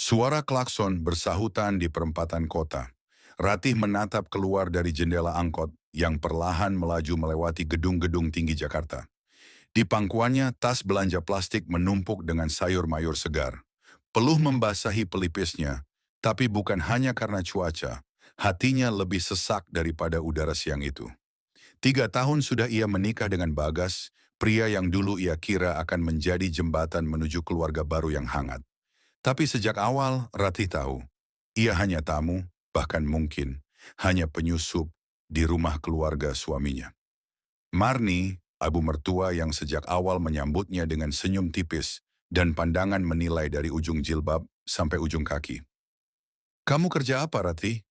Suara klakson bersahutan di perempatan kota. Ratih menatap keluar dari jendela angkot yang perlahan melaju melewati gedung-gedung tinggi Jakarta. Di pangkuannya, tas belanja plastik menumpuk dengan sayur mayur segar. Peluh membasahi pelipisnya, tapi bukan hanya karena cuaca. Hatinya lebih sesak daripada udara siang itu. 3 tahun sudah ia menikah dengan Bagas, pria yang dulu ia kira akan menjadi jembatan menuju keluarga baru yang hangat. Tapi sejak awal, Ratih tahu, ia hanya tamu, bahkan mungkin hanya penyusup di rumah keluarga suaminya. Marni, abu mertua yang sejak awal menyambutnya dengan senyum tipis dan pandangan menilai dari ujung jilbab sampai ujung kaki. "Kamu kerja apa, Ratih?"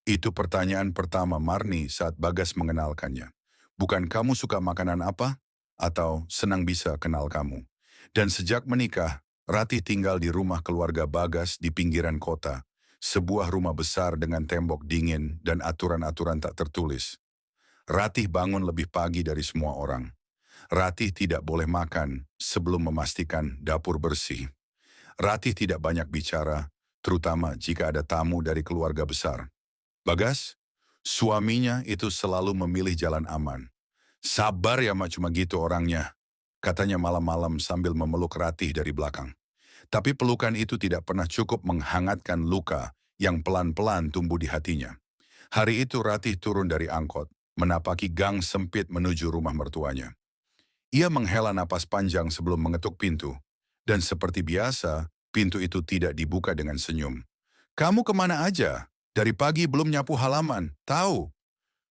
Itu pertanyaan pertama Marni saat Bagas mengenalkannya. "Bukan kamu suka makanan apa? Atau senang bisa kenal kamu?" Dan sejak menikah, Ratih tinggal di rumah keluarga Bagas di pinggiran kota. Sebuah rumah besar dengan tembok dingin dan aturan-aturan tak tertulis. Ratih bangun lebih pagi dari semua orang. Ratih tidak boleh makan sebelum memastikan dapur bersih. Ratih tidak banyak bicara, terutama jika ada tamu dari keluarga besar. Bagas, suaminya itu selalu memilih jalan aman. "Sabar ya mak, cuma gitu orangnya," katanya malam-malam sambil memeluk Ratih dari belakang. Tapi pelukan itu tidak pernah cukup menghangatkan luka yang pelan-pelan tumbuh di hatinya. Hari itu Ratih turun dari angkot, menapaki gang sempit menuju rumah mertuanya. Ia menghela napas panjang sebelum mengetuk pintu. Dan seperti biasa, pintu itu tidak dibuka dengan senyum. "Kamu kemana aja? Dari pagi belum nyapu halaman, tahu?"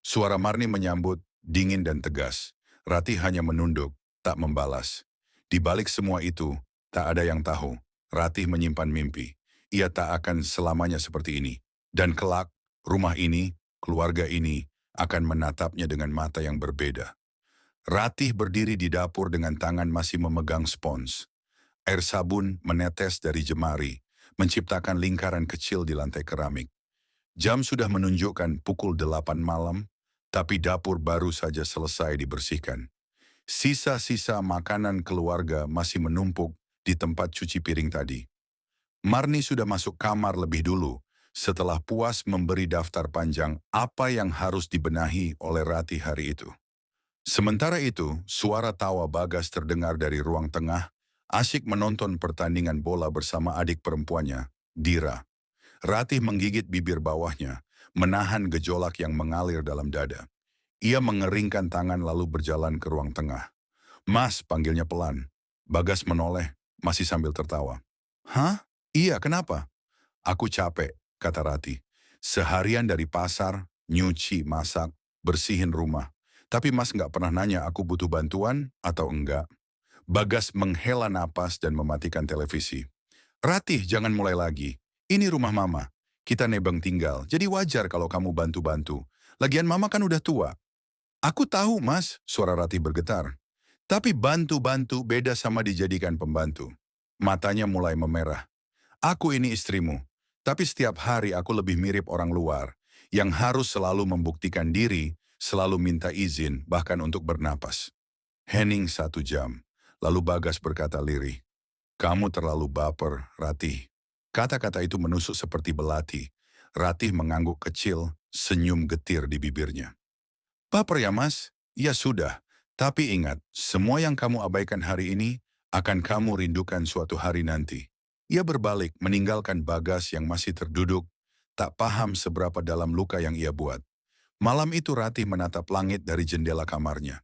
Suara Marni menyambut, dingin dan tegas. Ratih hanya menunduk, tak membalas. Di balik semua itu, tak ada yang tahu. Ratih menyimpan mimpi. Ia tak akan selamanya seperti ini. Dan kelak, rumah ini, keluarga ini, akan menatapnya dengan mata yang berbeda. Ratih berdiri di dapur dengan tangan masih memegang spons. Air sabun menetes dari jemari, menciptakan lingkaran kecil di lantai keramik. Jam sudah menunjukkan pukul 8 malam, tapi dapur baru saja selesai dibersihkan. Sisa-sisa makanan keluarga masih menumpuk di tempat cuci piring tadi. Marni sudah masuk kamar lebih dulu, setelah puas memberi daftar panjang apa yang harus dibenahi oleh Ratih hari itu. Sementara itu, suara tawa Bagas terdengar dari ruang tengah, asyik menonton pertandingan bola bersama adik perempuannya, Dira. Ratih menggigit bibir bawahnya, menahan gejolak yang mengalir dalam dada. Ia mengeringkan tangan lalu berjalan ke ruang tengah. "Mas," panggilnya pelan. Bagas menoleh, masih sambil tertawa. "Hah? Iya, kenapa?" "Aku capek," kata Ratih. "Seharian dari pasar, nyuci, masak, bersihin rumah. Tapi Mas nggak pernah nanya aku butuh bantuan atau enggak." Bagas menghela napas dan mematikan televisi. "Ratih, jangan mulai lagi. Ini rumah Mama. Kita nebeng tinggal, jadi wajar kalau kamu bantu-bantu. Lagian Mama kan udah tua." "Aku tahu, Mas," suara Ratih bergetar. "Tapi bantu-bantu beda sama dijadikan pembantu." Matanya mulai memerah. "Aku ini istrimu, tapi setiap hari aku lebih mirip orang luar, yang harus selalu membuktikan diri, selalu minta izin, bahkan untuk bernapas." Hening 1 jam. Lalu Bagas berkata lirih, "Kamu terlalu baper, Ratih." Kata-kata itu menusuk seperti belati. Ratih mengangguk kecil, senyum getir di bibirnya. "Baper ya Mas? Ya sudah. Tapi ingat, semua yang kamu abaikan hari ini, akan kamu rindukan suatu hari nanti." Ia berbalik, meninggalkan Bagas yang masih terduduk, tak paham seberapa dalam luka yang ia buat. Malam itu Ratih menatap langit dari jendela kamarnya.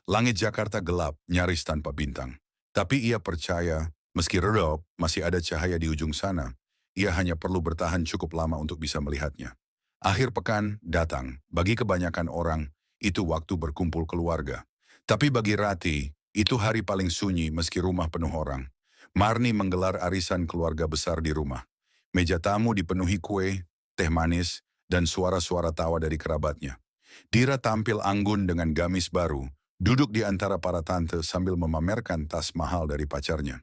Langit Jakarta gelap, nyaris tanpa bintang. Tapi ia percaya, meski redup, masih ada cahaya di ujung sana. Ia hanya perlu bertahan cukup lama untuk bisa melihatnya. Akhir pekan datang. Bagi kebanyakan orang, itu waktu berkumpul keluarga. Tapi bagi Rati, itu hari paling sunyi meski rumah penuh orang. Marni menggelar arisan keluarga besar di rumah. Meja tamu dipenuhi kue, teh manis, dan suara-suara tawa dari kerabatnya. Dira tampil anggun dengan gamis baru, duduk di antara para tante sambil memamerkan tas mahal dari pacarnya.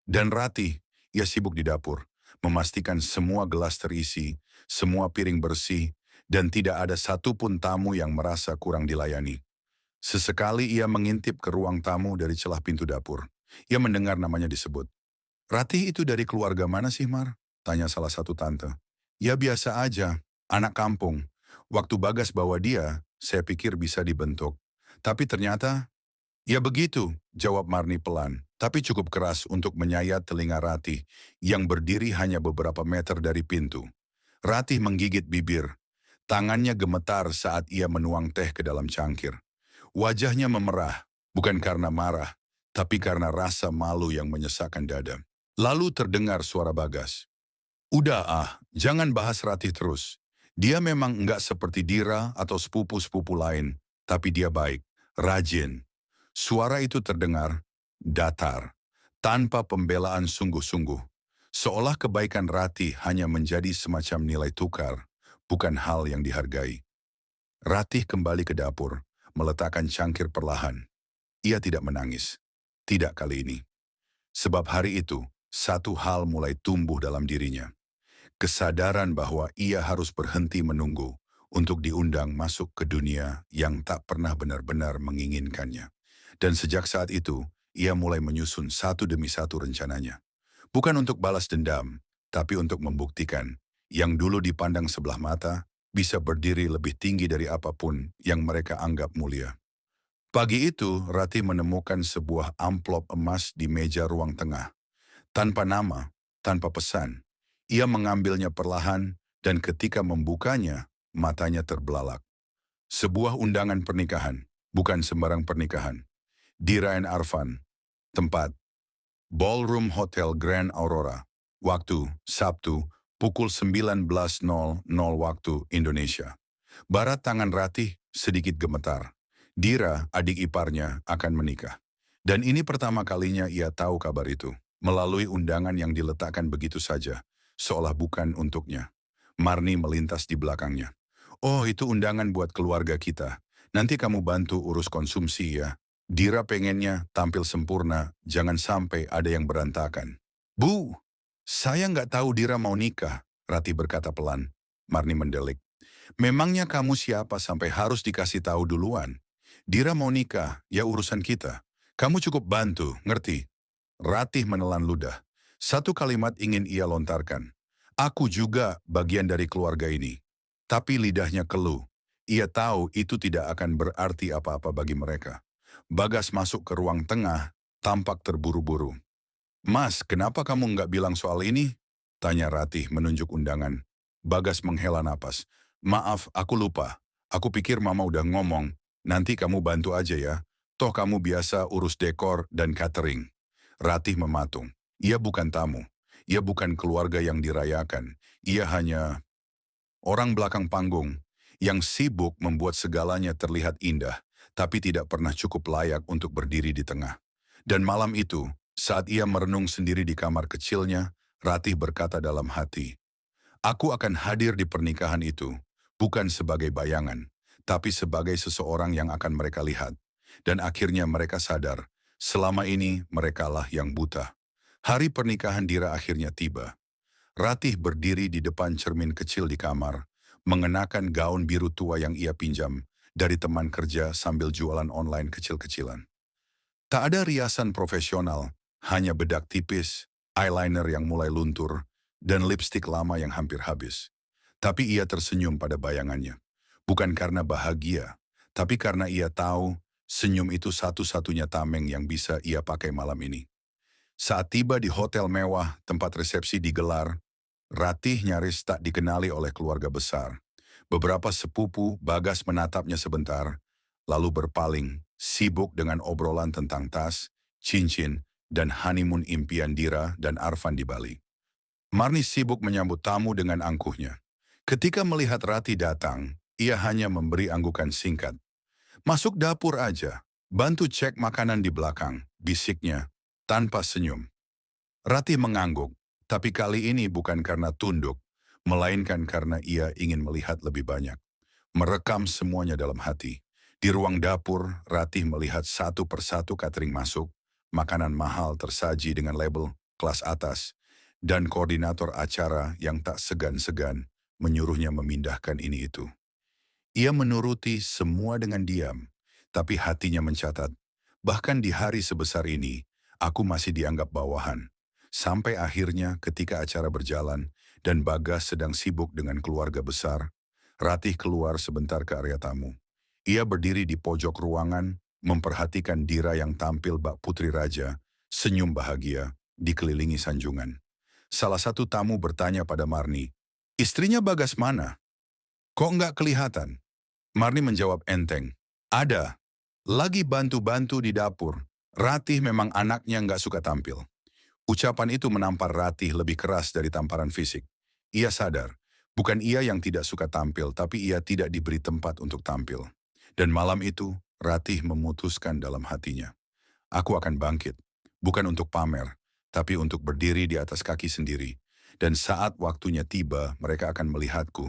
Dan Ratih, ia sibuk di dapur, memastikan semua gelas terisi, semua piring bersih, dan tidak ada satupun tamu yang merasa kurang dilayani. Sesekali ia mengintip ke ruang tamu dari celah pintu dapur. Ia mendengar namanya disebut. "Ratih itu dari keluarga mana sih, Mar?" Tanya salah satu tante. Ya biasa aja, anak kampung. Waktu Bagas bawa dia, saya pikir bisa dibentuk. Tapi ternyata, ya begitu, jawab Marni pelan, tapi cukup keras untuk menyayat telinga Ratih, yang berdiri hanya beberapa meter dari pintu. Ratih menggigit bibir. Tangannya gemetar saat ia menuang teh ke dalam cangkir. Wajahnya memerah, bukan karena marah, tapi karena rasa malu yang menyesakkan dada. Lalu terdengar suara Bagas. Udah jangan bahas Ratih terus. Dia memang enggak seperti Dira atau sepupu-sepupu lain, tapi dia baik, rajin. Suara itu terdengar, datar, tanpa pembelaan sungguh-sungguh. Seolah kebaikan Ratih hanya menjadi semacam nilai tukar, bukan hal yang dihargai. Ratih kembali ke dapur, meletakkan cangkir perlahan. Ia tidak menangis. Tidak kali ini. Sebab hari itu, satu hal mulai tumbuh dalam dirinya. Kesadaran bahwa ia harus berhenti menunggu untuk diundang masuk ke dunia yang tak pernah benar-benar menginginkannya. Dan sejak saat itu, ia mulai menyusun satu demi satu rencananya. Bukan untuk balas dendam, tapi untuk membuktikan yang dulu dipandang sebelah mata bisa berdiri lebih tinggi dari apapun yang mereka anggap mulia. Pagi itu, Ratih menemukan sebuah amplop emas di meja ruang tengah. Tanpa nama, tanpa pesan, ia mengambilnya perlahan dan ketika membukanya, matanya terbelalak. Sebuah undangan pernikahan, bukan sembarang pernikahan. Dira and Arfan, tempat, Ballroom Hotel Grand Aurora, waktu, Sabtu, pukul 19.00 waktu Indonesia. Barat tangan Ratih sedikit gemetar. Dira, adik iparnya, akan menikah. Dan ini pertama kalinya ia tahu kabar itu, melalui undangan yang diletakkan begitu saja, seolah bukan untuknya. Marni melintas di belakangnya. Oh, itu undangan buat keluarga kita. Nanti kamu bantu urus konsumsi ya. Dira pengennya tampil sempurna, jangan sampai ada yang berantakan. Bu, saya nggak tahu Dira mau nikah, Ratih berkata pelan. Marni mendelik. Memangnya kamu siapa sampai harus dikasih tahu duluan? Dira mau nikah, ya urusan kita. Kamu cukup bantu, ngerti? Ratih menelan ludah. Satu kalimat ingin ia lontarkan. Aku juga bagian dari keluarga ini. Tapi lidahnya keluh. Ia tahu itu tidak akan berarti apa-apa bagi mereka. Bagas masuk ke ruang tengah, tampak terburu-buru. Mas, kenapa kamu nggak bilang soal ini? Tanya Ratih menunjuk undangan. Bagas menghela napas. Maaf, aku lupa. Aku pikir mama udah ngomong. Nanti kamu bantu aja ya. Toh kamu biasa urus dekor dan catering. Ratih mematung. Ia bukan tamu. Ia bukan keluarga yang dirayakan. Ia hanya orang belakang panggung yang sibuk membuat segalanya terlihat indah, tapi tidak pernah cukup layak untuk berdiri di tengah. Dan malam itu, saat ia merenung sendiri di kamar kecilnya, Ratih berkata dalam hati, aku akan hadir di pernikahan itu, bukan sebagai bayangan, tapi sebagai seseorang yang akan mereka lihat. Dan akhirnya mereka sadar, selama ini merekalah yang buta. Hari pernikahan Dira akhirnya tiba. Ratih berdiri di depan cermin kecil di kamar, mengenakan gaun biru tua yang ia pinjam dari teman kerja sambil jualan online kecil-kecilan. Tak ada riasan profesional, hanya bedak tipis, eyeliner yang mulai luntur, dan lipstik lama yang hampir habis. Tapi ia tersenyum pada bayangannya. Bukan karena bahagia, tapi karena ia tahu senyum itu satu-satunya tameng yang bisa ia pakai malam ini. Saat tiba di hotel mewah tempat resepsi digelar, Ratih nyaris tak dikenali oleh keluarga besar. Beberapa sepupu Bagas menatapnya sebentar, lalu berpaling, sibuk dengan obrolan tentang tas, cincin, dan honeymoon impian Dira dan Arfan di Bali. Marni sibuk menyambut tamu dengan angkuhnya. Ketika melihat Ratih datang, ia hanya memberi anggukan singkat. Masuk dapur aja, bantu cek makanan di belakang, bisiknya, tanpa senyum. Ratih mengangguk, tapi kali ini bukan karena tunduk, melainkan karena ia ingin melihat lebih banyak. Merekam semuanya dalam hati. Di ruang dapur, Ratih melihat satu persatu catering masuk, makanan mahal tersaji dengan label kelas atas, dan koordinator acara yang tak segan-segan menyuruhnya memindahkan ini itu. Ia menuruti semua dengan diam, tapi hatinya mencatat, bahkan di hari sebesar ini, aku masih dianggap bawahan. Sampai akhirnya ketika acara berjalan, dan Bagas sedang sibuk dengan keluarga besar, Ratih keluar sebentar ke area tamu. Ia berdiri di pojok ruangan, memperhatikan Dira yang tampil bak putri raja, senyum bahagia, dikelilingi sanjungan. Salah satu tamu bertanya pada Marni, "Istrinya Bagas mana? Kok nggak kelihatan?" Marni menjawab enteng, "Ada. Lagi bantu-bantu di dapur. Ratih memang anaknya nggak suka tampil." Ucapan itu menampar Ratih lebih keras dari tamparan fisik. Ia sadar, bukan ia yang tidak suka tampil, tapi ia tidak diberi tempat untuk tampil. Dan malam itu, Ratih memutuskan dalam hatinya, "Aku akan bangkit, bukan untuk pamer, tapi untuk berdiri di atas kaki sendiri. Dan saat waktunya tiba, mereka akan melihatku,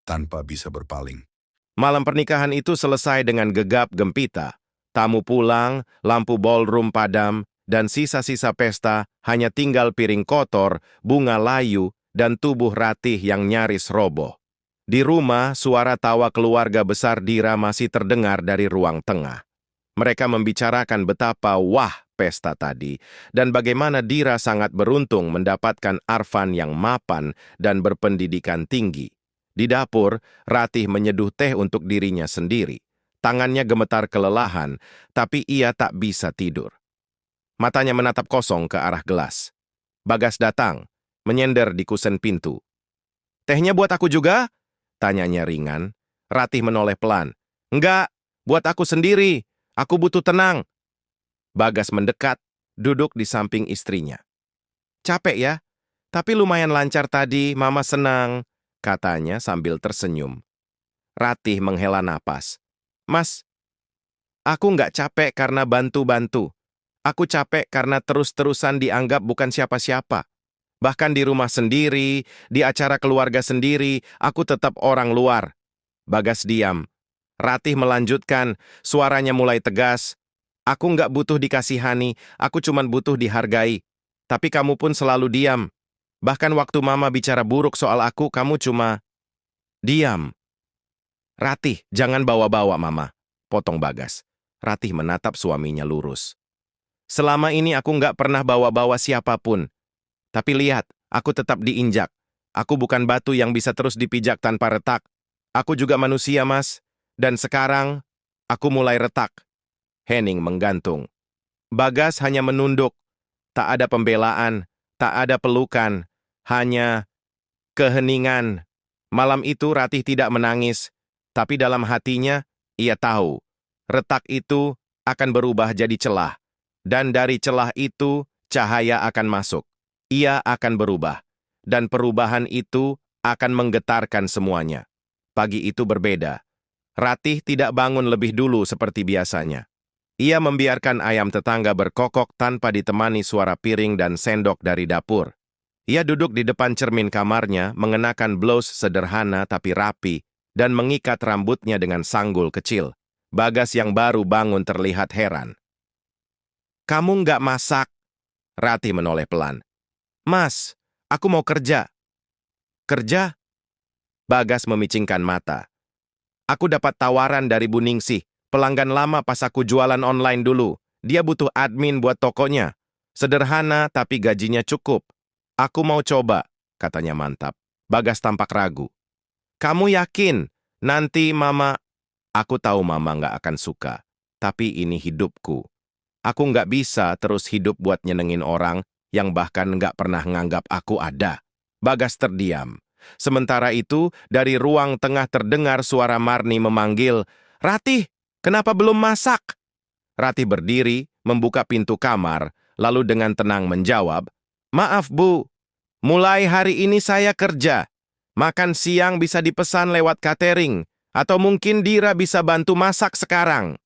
tanpa bisa berpaling." Malam pernikahan itu selesai dengan gegap gempita. Tamu pulang, lampu ballroom padam, dan sisa-sisa pesta hanya tinggal piring kotor, bunga layu, dan tubuh Ratih yang nyaris roboh. Di rumah, suara tawa keluarga besar Dira masih terdengar dari ruang tengah. Mereka membicarakan betapa wah pesta tadi, dan bagaimana Dira sangat beruntung mendapatkan Arfan yang mapan dan berpendidikan tinggi. Di dapur, Ratih menyeduh teh untuk dirinya sendiri. Tangannya gemetar kelelahan, tapi ia tak bisa tidur. Matanya menatap kosong ke arah gelas. Bagas datang, menyender di kusen pintu. "Tehnya buat aku juga?" tanyanya ringan. Ratih menoleh pelan. "Enggak, buat aku sendiri. Aku butuh tenang." Bagas mendekat, duduk di samping istrinya. "Capek ya? Tapi lumayan lancar tadi, Mama senang," katanya sambil tersenyum. Ratih menghela napas. "Mas, aku nggak capek karena bantu-bantu. Aku capek karena terus-terusan dianggap bukan siapa-siapa. Bahkan di rumah sendiri, di acara keluarga sendiri, aku tetap orang luar." Bagas diam. Ratih melanjutkan, suaranya mulai tegas. "Aku nggak butuh dikasihani, aku cuman butuh dihargai. Tapi kamu pun selalu diam. Bahkan waktu Mama bicara buruk soal aku, kamu cuma diam." "Ratih, jangan bawa-bawa Mama," potong Bagas. Ratih menatap suaminya lurus. "Selama ini aku nggak pernah bawa-bawa siapapun. Tapi lihat, aku tetap diinjak. Aku bukan batu yang bisa terus dipijak tanpa retak. Aku juga manusia, Mas. Dan sekarang, aku mulai retak." Hening menggantung. Bagas hanya menunduk. Tak ada pembelaan, tak ada pelukan, hanya keheningan. Malam itu Ratih tidak menangis, tapi dalam hatinya, ia tahu, retak itu akan berubah jadi celah. Dan dari celah itu, cahaya akan masuk. Ia akan berubah. Dan perubahan itu akan menggetarkan semuanya. Pagi itu berbeda. Ratih tidak bangun lebih dulu seperti biasanya. Ia membiarkan ayam tetangga berkokok tanpa ditemani suara piring dan sendok dari dapur. Ia duduk di depan cermin kamarnya, mengenakan blus sederhana tapi rapi, dan mengikat rambutnya dengan sanggul kecil. Bagas yang baru bangun terlihat heran. "Kamu nggak masak?" Ratih menoleh pelan. "Mas, aku mau kerja." "Kerja?" Bagas memicingkan mata. "Aku dapat tawaran dari Bu Ningsih, pelanggan lama pas aku jualan online dulu. Dia butuh admin buat tokonya. Sederhana tapi gajinya cukup. Aku mau coba," katanya mantap. Bagas tampak ragu. "Kamu yakin? Nanti Mama..." "Aku tahu Mama nggak akan suka. Tapi ini hidupku. Aku nggak bisa terus hidup buat nyenengin orang yang bahkan nggak pernah nganggap aku ada." Bagas terdiam. Sementara itu, dari ruang tengah terdengar suara Marni memanggil, "Ratih, kenapa belum masak?" Ratih berdiri, membuka pintu kamar, lalu dengan tenang menjawab, "Maaf Bu, mulai hari ini saya kerja. Makan siang bisa dipesan lewat catering, atau mungkin Dira bisa bantu masak sekarang."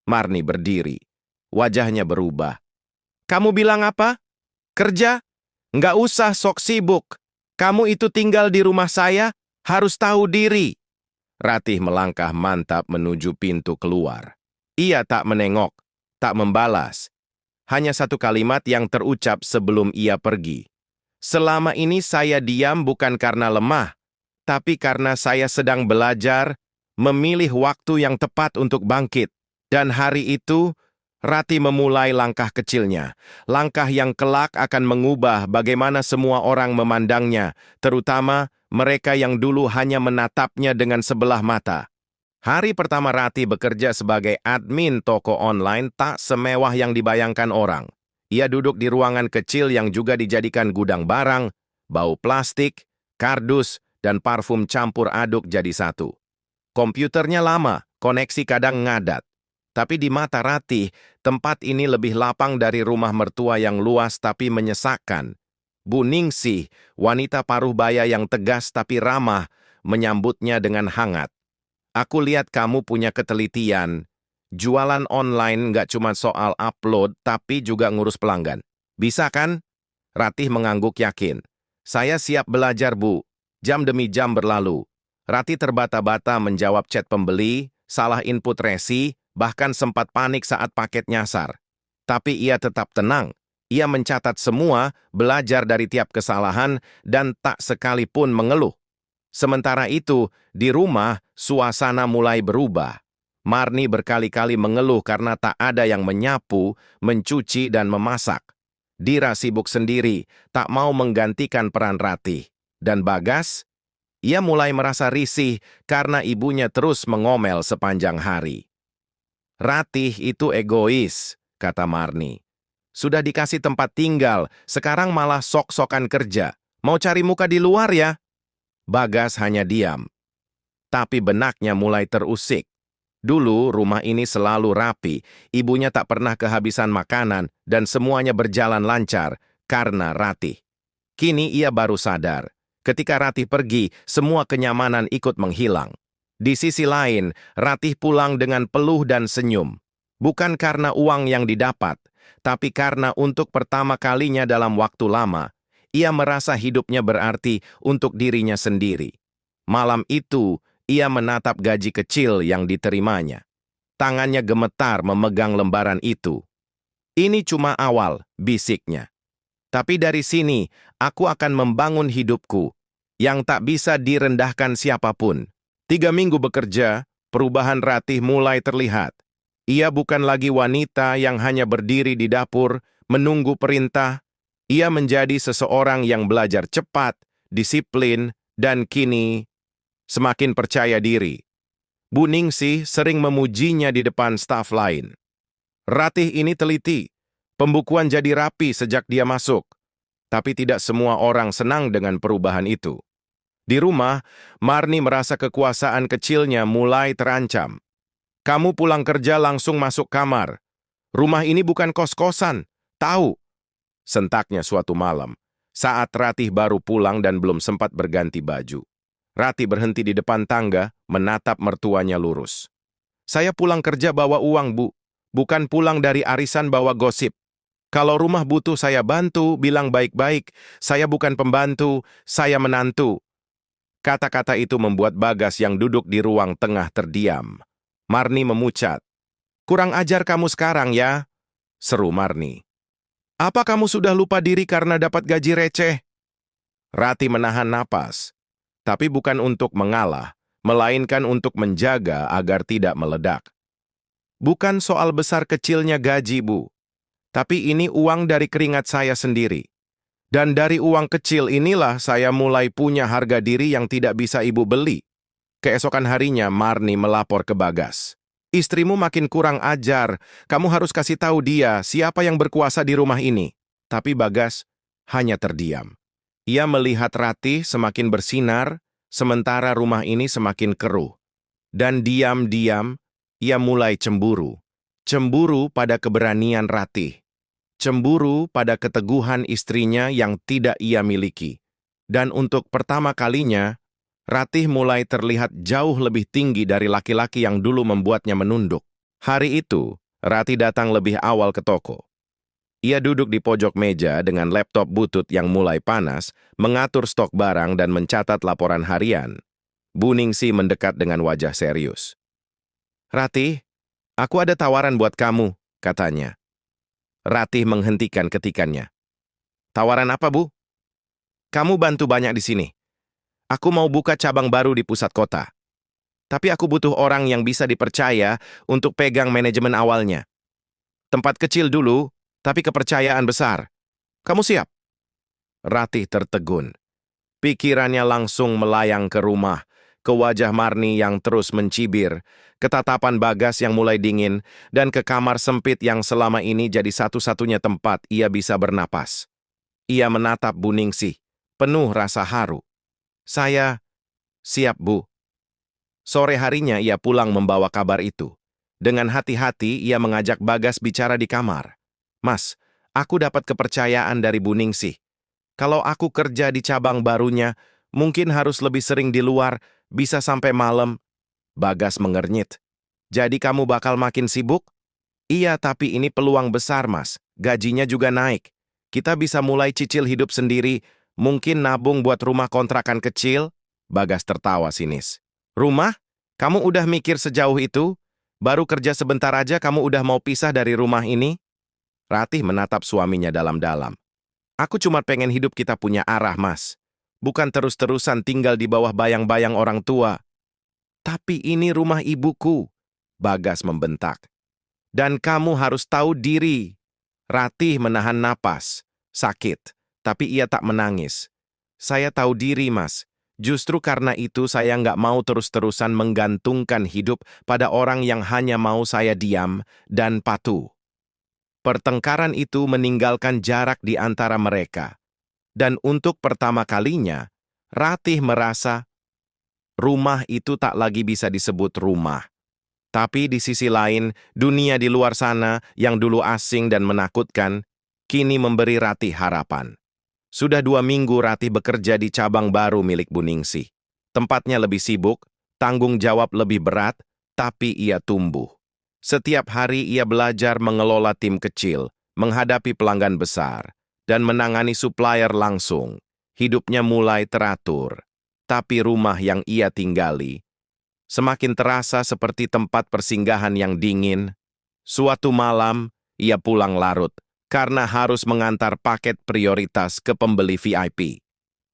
Marni berdiri. Wajahnya berubah. "Kamu bilang apa? Kerja? Nggak usah sok sibuk. Kamu itu tinggal di rumah saya, harus tahu diri." Ratih melangkah mantap menuju pintu keluar. Ia tak menengok, tak membalas. Hanya satu kalimat yang terucap sebelum ia pergi. "Selama ini saya diam bukan karena lemah, tapi karena saya sedang belajar, memilih waktu yang tepat untuk bangkit. Dan hari itu, Ratih memulai langkah kecilnya, langkah yang kelak akan mengubah bagaimana semua orang memandangnya, terutama mereka yang dulu hanya menatapnya dengan sebelah mata. Hari pertama Ratih bekerja sebagai admin toko online tak semewah yang dibayangkan orang. Ia duduk di ruangan kecil yang juga dijadikan gudang barang, bau plastik, kardus, dan parfum campur aduk jadi satu. Komputernya lama, koneksi kadang ngadat. Tapi di mata Ratih, tempat ini lebih lapang dari rumah mertua yang luas tapi menyesakkan. Bu Ningsih, wanita paruh baya yang tegas tapi ramah, menyambutnya dengan hangat. Aku lihat kamu punya ketelitian. Jualan online nggak cuma soal upload, tapi juga ngurus pelanggan. Bisa kan? Ratih mengangguk yakin. Saya siap belajar, Bu. Jam demi jam berlalu. Ratih terbata-bata menjawab chat pembeli, salah input resi, bahkan sempat panik saat paket nyasar. Tapi ia tetap tenang. Ia mencatat semua, belajar dari tiap kesalahan, dan tak sekalipun mengeluh. Sementara itu, di rumah, suasana mulai berubah. Marni berkali-kali mengeluh karena tak ada yang menyapu, mencuci, dan memasak. Dira sibuk sendiri, tak mau menggantikan peran Ratih. Dan Bagas, ia mulai merasa risih karena ibunya terus mengomel sepanjang hari. Ratih itu egois, kata Marni. Sudah dikasih tempat tinggal, sekarang malah sok-sokan kerja. Mau cari muka di luar ya? Bagas hanya diam. Tapi benaknya mulai terusik. Dulu rumah ini selalu rapi, ibunya tak pernah kehabisan makanan dan semuanya berjalan lancar karena Ratih. Kini ia baru sadar, ketika Ratih pergi, semua kenyamanan ikut menghilang. Di sisi lain, Ratih pulang dengan peluh dan senyum. Bukan karena uang yang didapat, tapi karena untuk pertama kalinya dalam waktu lama, ia merasa hidupnya berarti untuk dirinya sendiri. Malam itu, ia menatap gaji kecil yang diterimanya. Tangannya gemetar memegang lembaran itu. Ini cuma awal, bisiknya. Tapi dari sini, aku akan membangun hidupku, yang tak bisa direndahkan siapapun. 3 minggu bekerja, perubahan Ratih mulai terlihat. Ia bukan lagi wanita yang hanya berdiri di dapur, menunggu perintah. Ia menjadi seseorang yang belajar cepat, disiplin, dan kini semakin percaya diri. Bu Ningsih sering memujinya di depan staf lain. Ratih ini teliti, pembukuan jadi rapi sejak dia masuk. Tapi tidak semua orang senang dengan perubahan itu. Di rumah, Marni merasa kekuasaan kecilnya mulai terancam. Kamu pulang kerja langsung masuk kamar. Rumah ini bukan kos-kosan, tahu? Sentaknya suatu malam, saat Ratih baru pulang dan belum sempat berganti baju. Ratih berhenti di depan tangga, menatap mertuanya lurus. Saya pulang kerja bawa uang, Bu. Bukan pulang dari arisan bawa gosip. Kalau rumah butuh saya bantu, bilang baik-baik. Saya bukan pembantu, saya menantu. Kata-kata itu membuat Bagas yang duduk di ruang tengah terdiam. Marni memucat. Kurang ajar kamu sekarang ya, seru Marni. Apa kamu sudah lupa diri karena dapat gaji receh? Ratih menahan napas, tapi bukan untuk mengalah, melainkan untuk menjaga agar tidak meledak. Bukan soal besar kecilnya gaji, Bu. Tapi ini uang dari keringat saya sendiri. Dan dari uang kecil inilah saya mulai punya harga diri yang tidak bisa ibu beli. Keesokan harinya Marni melapor ke Bagas. Istrimu makin kurang ajar, kamu harus kasih tahu dia siapa yang berkuasa di rumah ini. Tapi Bagas hanya terdiam. Ia melihat Ratih semakin bersinar, sementara rumah ini semakin keruh. Dan diam-diam, ia mulai cemburu. Cemburu pada keberanian Ratih. Cemburu pada keteguhan istrinya yang tidak ia miliki. Dan untuk pertama kalinya, Ratih mulai terlihat jauh lebih tinggi dari laki-laki yang dulu membuatnya menunduk. Hari itu, Ratih datang lebih awal ke toko. Ia duduk di pojok meja dengan laptop butut yang mulai panas, mengatur stok barang dan mencatat laporan harian. Bu Ningsih mendekat dengan wajah serius. Ratih, aku ada tawaran buat kamu, katanya. Ratih menghentikan ketikannya. Tawaran apa, Bu? Kamu bantu banyak di sini. Aku mau buka cabang baru di pusat kota. Tapi aku butuh orang yang bisa dipercaya untuk pegang manajemen awalnya. Tempat kecil dulu, tapi kepercayaan besar. Kamu siap? Ratih tertegun. Pikirannya langsung melayang ke rumah, ke wajah Marni yang terus mencibir, ke tatapan Bagas yang mulai dingin, dan ke kamar sempit yang selama ini jadi satu-satunya tempat ia bisa bernapas. Ia menatap Bu Ningsih, penuh rasa haru. Saya siap, Bu. Sore harinya ia pulang membawa kabar itu. Dengan hati-hati ia mengajak Bagas bicara di kamar. Mas, aku dapat kepercayaan dari Bu Ningsih. Kalau aku kerja di cabang barunya, mungkin harus lebih sering di luar, bisa sampai malam. Bagas mengernyit. Jadi kamu bakal makin sibuk? Iya, tapi ini peluang besar, Mas. Gajinya juga naik. Kita bisa mulai cicil hidup sendiri, mungkin nabung buat rumah kontrakan kecil. Bagas tertawa sinis. Rumah? Kamu udah mikir sejauh itu? Baru kerja sebentar aja kamu udah mau pisah dari rumah ini? Ratih menatap suaminya dalam-dalam. Aku cuma pengen hidup kita punya arah, Mas. Bukan terus-terusan tinggal di bawah bayang-bayang orang tua. Tapi ini rumah ibuku, Bagas membentak. Dan kamu harus tahu diri. Ratih menahan napas. Sakit, tapi ia tak menangis. Saya tahu diri, Mas. Justru karena itu saya nggak mau terus-terusan menggantungkan hidup pada orang yang hanya mau saya diam dan patuh. Pertengkaran itu meninggalkan jarak di antara mereka. Dan untuk pertama kalinya, Ratih merasa rumah itu tak lagi bisa disebut rumah. Tapi di sisi lain, dunia di luar sana yang dulu asing dan menakutkan, kini memberi Ratih harapan. Sudah 2 minggu Ratih bekerja di cabang baru milik Bu Ningsih. Tempatnya lebih sibuk, tanggung jawab lebih berat, tapi ia tumbuh. Setiap hari ia belajar mengelola tim kecil, menghadapi pelanggan besar, dan menangani supplier langsung. Hidupnya mulai teratur. Tapi rumah yang ia tinggali semakin terasa seperti tempat persinggahan yang dingin. Suatu malam, ia pulang larut karena harus mengantar paket prioritas ke pembeli VIP.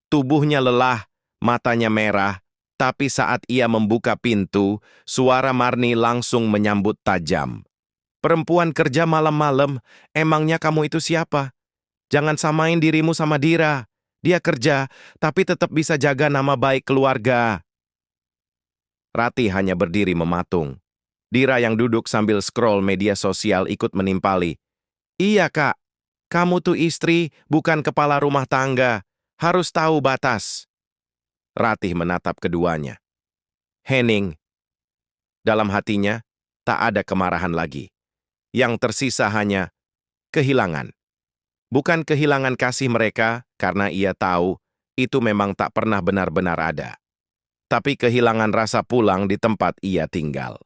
Tubuhnya lelah, matanya merah, tapi saat ia membuka pintu, suara Marni langsung menyambut tajam. Perempuan kerja malam-malam, emangnya kamu itu siapa? Jangan samain dirimu sama Dira. Dia kerja, tapi tetap bisa jaga nama baik keluarga. Ratih hanya berdiri mematung. Dira yang duduk sambil scroll media sosial ikut menimpali. Iya, Kak. Kamu tuh istri, bukan kepala rumah tangga. Harus tahu batas. Ratih menatap keduanya. Hening. Dalam hatinya, tak ada kemarahan lagi. Yang tersisa hanya kehilangan. Bukan kehilangan kasih mereka, karena ia tahu itu memang tak pernah benar-benar ada. Tapi kehilangan rasa pulang di tempat ia tinggal.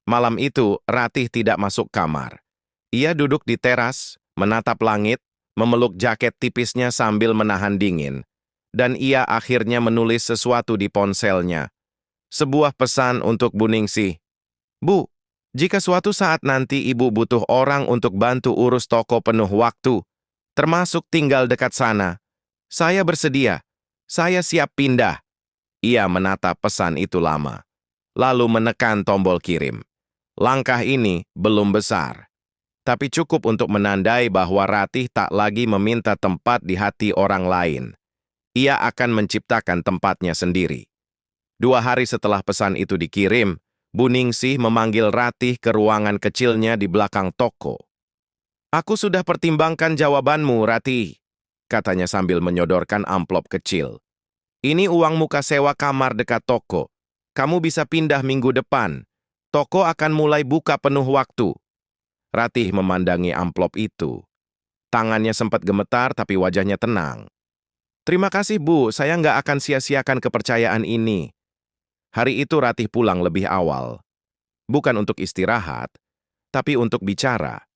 Malam itu, Ratih tidak masuk kamar. Ia duduk di teras, menatap langit, memeluk jaket tipisnya sambil menahan dingin. Dan ia akhirnya menulis sesuatu di ponselnya. Sebuah pesan untuk Bu Ningsih. Bu, jika suatu saat nanti ibu butuh orang untuk bantu urus toko penuh waktu, termasuk tinggal dekat sana, saya bersedia. Saya siap pindah. Ia menatap pesan itu lama, lalu menekan tombol kirim. Langkah ini belum besar, tapi cukup untuk menandai bahwa Ratih tak lagi meminta tempat di hati orang lain. Ia akan menciptakan tempatnya sendiri. 2 hari setelah pesan itu dikirim, Bu Ningsih memanggil Ratih ke ruangan kecilnya di belakang toko. Aku sudah pertimbangkan jawabanmu, Ratih, katanya sambil menyodorkan amplop kecil. Ini uang muka sewa kamar dekat toko. Kamu bisa pindah minggu depan. Toko akan mulai buka penuh waktu. Ratih memandangi amplop itu. Tangannya sempat gemetar tapi wajahnya tenang. Terima kasih, Bu, saya nggak akan sia-siakan kepercayaan ini. Hari itu Ratih pulang lebih awal. Bukan untuk istirahat, tapi untuk bicara.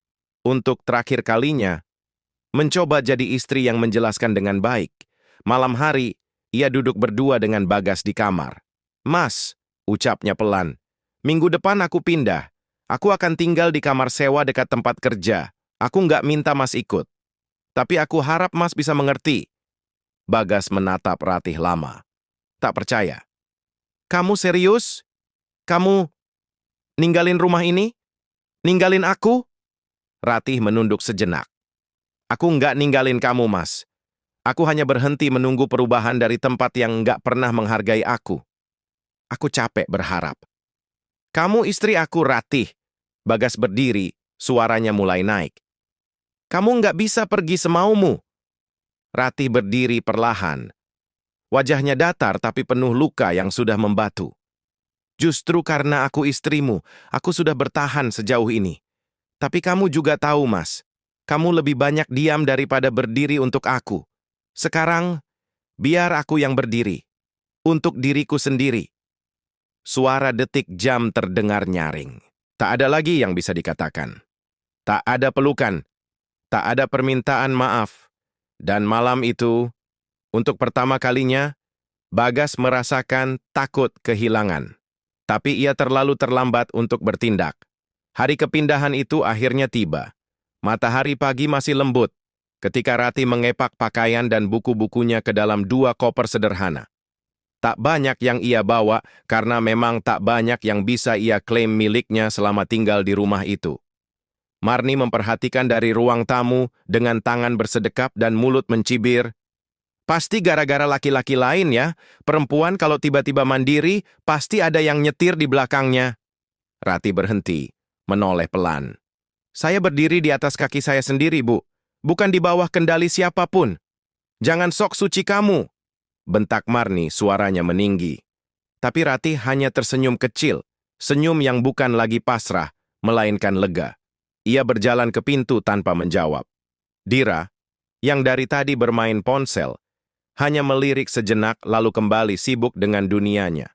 Untuk terakhir kalinya, mencoba jadi istri yang menjelaskan dengan baik. Malam hari, ia duduk berdua dengan Bagas di kamar. Mas, ucapnya pelan, minggu depan aku pindah. Aku akan tinggal di kamar sewa dekat tempat kerja. Aku nggak minta Mas ikut. Tapi aku harap Mas bisa mengerti. Bagas menatap Ratih lama. Tak percaya. Kamu serius? Kamu ninggalin rumah ini? Ninggalin aku? Ratih menunduk sejenak. Aku nggak ninggalin kamu, Mas. Aku hanya berhenti menunggu perubahan dari tempat yang nggak pernah menghargai aku. Aku capek berharap. Kamu istri aku, Ratih. Bagas berdiri, suaranya mulai naik. Kamu nggak bisa pergi semaumu. Ratih berdiri perlahan. Wajahnya datar tapi penuh luka yang sudah membatu. Justru karena aku istrimu, aku sudah bertahan sejauh ini. Tapi kamu juga tahu, Mas. Kamu lebih banyak diam daripada berdiri untuk aku. Sekarang, biar aku yang berdiri. Untuk diriku sendiri. Suara detik jam terdengar nyaring. Tak ada lagi yang bisa dikatakan. Tak ada pelukan. Tak ada permintaan maaf. Dan malam itu, untuk pertama kalinya, Bagas merasakan takut kehilangan. Tapi ia terlalu terlambat untuk bertindak. Hari kepindahan itu akhirnya tiba. Matahari pagi masih lembut, ketika Ratih mengepak pakaian dan buku-bukunya ke dalam 2 koper sederhana. Tak banyak yang ia bawa karena memang tak banyak yang bisa ia klaim miliknya selama tinggal di rumah itu. Marni memperhatikan dari ruang tamu dengan tangan bersedekap dan mulut mencibir. Pasti gara-gara laki-laki lain ya, perempuan kalau tiba-tiba mandiri, pasti ada yang nyetir di belakangnya. Ratih berhenti, menoleh pelan. Saya berdiri di atas kaki saya sendiri, Bu. Bukan di bawah kendali siapapun. Jangan sok suci kamu. Bentak Marni, suaranya meninggi. Tapi Ratih hanya tersenyum kecil, senyum yang bukan lagi pasrah, melainkan lega. Ia berjalan ke pintu tanpa menjawab. Dira, yang dari tadi bermain ponsel, hanya melirik sejenak lalu kembali sibuk dengan dunianya.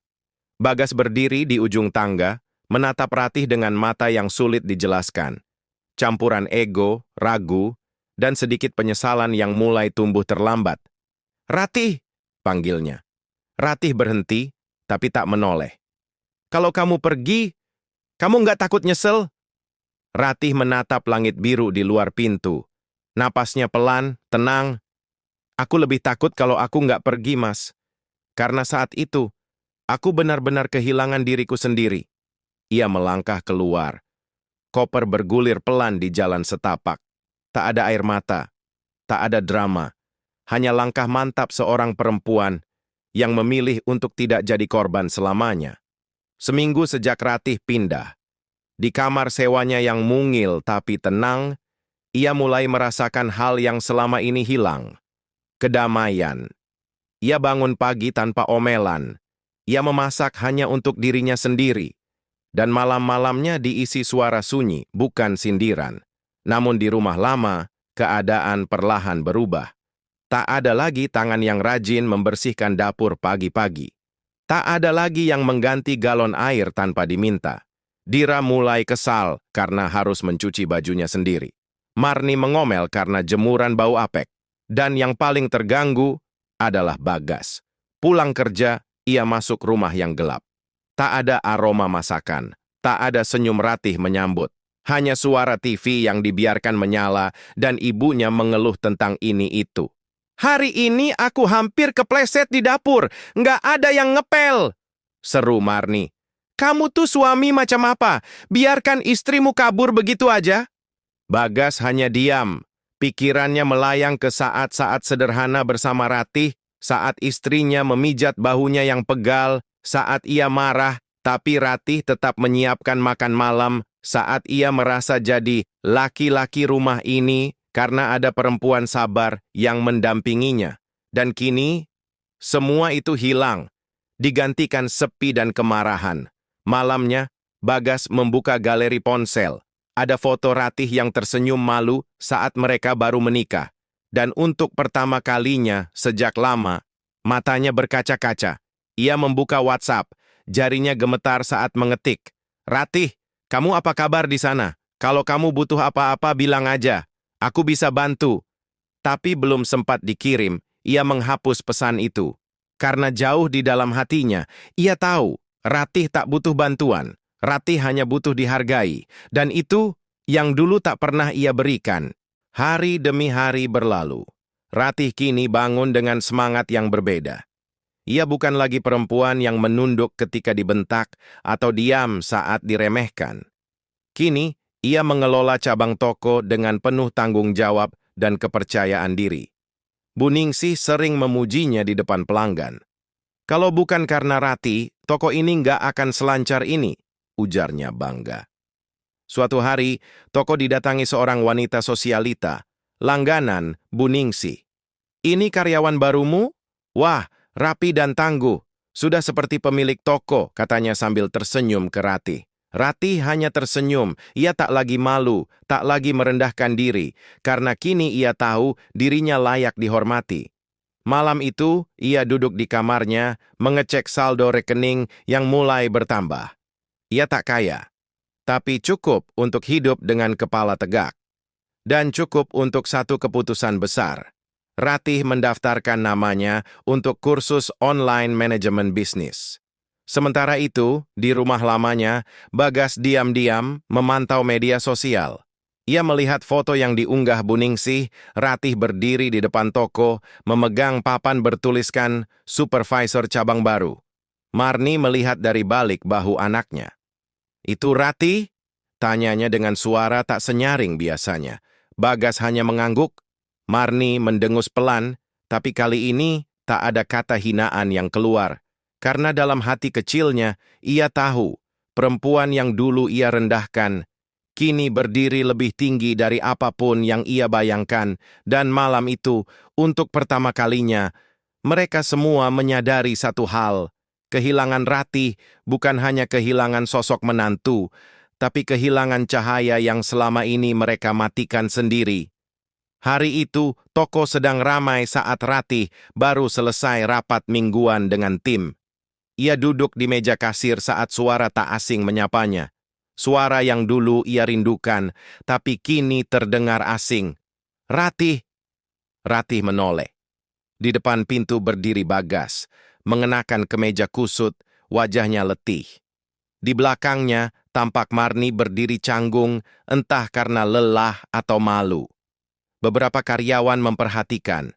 Bagas berdiri di ujung tangga, menatap Ratih dengan mata yang sulit dijelaskan. Campuran ego, ragu, dan sedikit penyesalan yang mulai tumbuh terlambat. Ratih! Panggilnya. Ratih berhenti, tapi tak menoleh. Kalau kamu pergi, kamu nggak takut nyesel? Ratih menatap langit biru di luar pintu. Napasnya pelan, tenang. Aku lebih takut kalau aku nggak pergi, Mas. Karena saat itu, aku benar-benar kehilangan diriku sendiri. Ia melangkah keluar. Koper bergulir pelan di jalan setapak. Tak ada air mata, tak ada drama. Hanya langkah mantap seorang perempuan yang memilih untuk tidak jadi korban selamanya. Seminggu sejak Ratih pindah. Di kamar sewanya yang mungil tapi tenang, ia mulai merasakan hal yang selama ini hilang. Kedamaian. Ia bangun pagi tanpa omelan. Ia memasak hanya untuk dirinya sendiri. Dan malam-malamnya diisi suara sunyi, bukan sindiran. Namun di rumah lama, keadaan perlahan berubah. Tak ada lagi tangan yang rajin membersihkan dapur pagi-pagi. Tak ada lagi yang mengganti galon air tanpa diminta. Dira mulai kesal karena harus mencuci bajunya sendiri. Marni mengomel karena jemuran bau apek. Dan yang paling terganggu adalah Bagas. Pulang kerja, ia masuk rumah yang gelap. Tak ada aroma masakan. Tak ada senyum Ratih menyambut. Hanya suara TV yang dibiarkan menyala dan ibunya mengeluh tentang ini itu. Hari ini aku hampir kepleset di dapur. Nggak ada yang ngepel. Seru Marni. Kamu tuh suami macam apa? Biarkan istrimu kabur begitu aja? Bagas hanya diam. Pikirannya melayang ke saat-saat sederhana bersama Ratih, saat istrinya memijat bahunya yang pegal, saat ia marah, tapi Ratih tetap menyiapkan makan malam, saat ia merasa jadi laki-laki rumah ini, karena ada perempuan sabar yang mendampinginya. Dan kini, semua itu hilang, digantikan sepi dan kemarahan. Malamnya, Bagas membuka galeri ponsel. Ada foto Ratih yang tersenyum malu saat mereka baru menikah. Dan untuk pertama kalinya sejak lama, matanya berkaca-kaca. Ia membuka WhatsApp, jarinya gemetar saat mengetik. Ratih, kamu apa kabar di sana? Kalau kamu butuh apa-apa bilang aja. Aku bisa bantu. Tapi belum sempat dikirim, ia menghapus pesan itu. Karena jauh di dalam hatinya, ia tahu Ratih tak butuh bantuan. Ratih hanya butuh dihargai. Dan itu yang dulu tak pernah ia berikan. Hari demi hari berlalu. Ratih kini bangun dengan semangat yang berbeda. Ia bukan lagi perempuan yang menunduk ketika dibentak atau diam saat diremehkan. Kini, Ia mengelola cabang toko dengan penuh tanggung jawab dan kepercayaan diri. Bu Ningsih sering memujinya di depan pelanggan. Kalau bukan karena Ratih, toko ini nggak akan selancar ini, ujarnya bangga. Suatu hari, toko didatangi seorang wanita sosialita, langganan Bu Ningsih. Ini karyawan barumu? Wah, rapi dan tangguh. Sudah seperti pemilik toko, katanya sambil tersenyum ke Ratih. Ratih hanya tersenyum, ia tak lagi malu, tak lagi merendahkan diri, karena kini ia tahu dirinya layak dihormati. Malam itu, ia duduk di kamarnya, mengecek saldo rekening yang mulai bertambah. Ia tak kaya, tapi cukup untuk hidup dengan kepala tegak. Dan cukup untuk satu keputusan besar. Ratih mendaftarkan namanya untuk kursus online manajemen bisnis. Sementara itu, di rumah lamanya, Bagas diam-diam memantau media sosial. Ia melihat foto yang diunggah Bu Ningsih, Ratih berdiri di depan toko, memegang papan bertuliskan supervisor cabang baru. Marni melihat dari balik bahu anaknya. "Itu Ratih?" Tanyanya dengan suara tak senyaring biasanya. Bagas hanya mengangguk. Marni mendengus pelan, tapi kali ini tak ada kata hinaan yang keluar. Karena dalam hati kecilnya, ia tahu perempuan yang dulu ia rendahkan, kini berdiri lebih tinggi dari apapun yang ia bayangkan. Dan malam itu, untuk pertama kalinya, mereka semua menyadari satu hal. Kehilangan Ratih bukan hanya kehilangan sosok menantu, tapi kehilangan cahaya yang selama ini mereka matikan sendiri. Hari itu, toko sedang ramai saat Ratih baru selesai rapat mingguan dengan tim. Ia duduk di meja kasir saat suara tak asing menyapanya. Suara yang dulu ia rindukan, tapi kini terdengar asing. "Ratih!" Ratih menoleh. Di depan pintu berdiri Bagas, mengenakan kemeja kusut, wajahnya letih. Di belakangnya, tampak Marni berdiri canggung, entah karena lelah atau malu. Beberapa karyawan memperhatikan.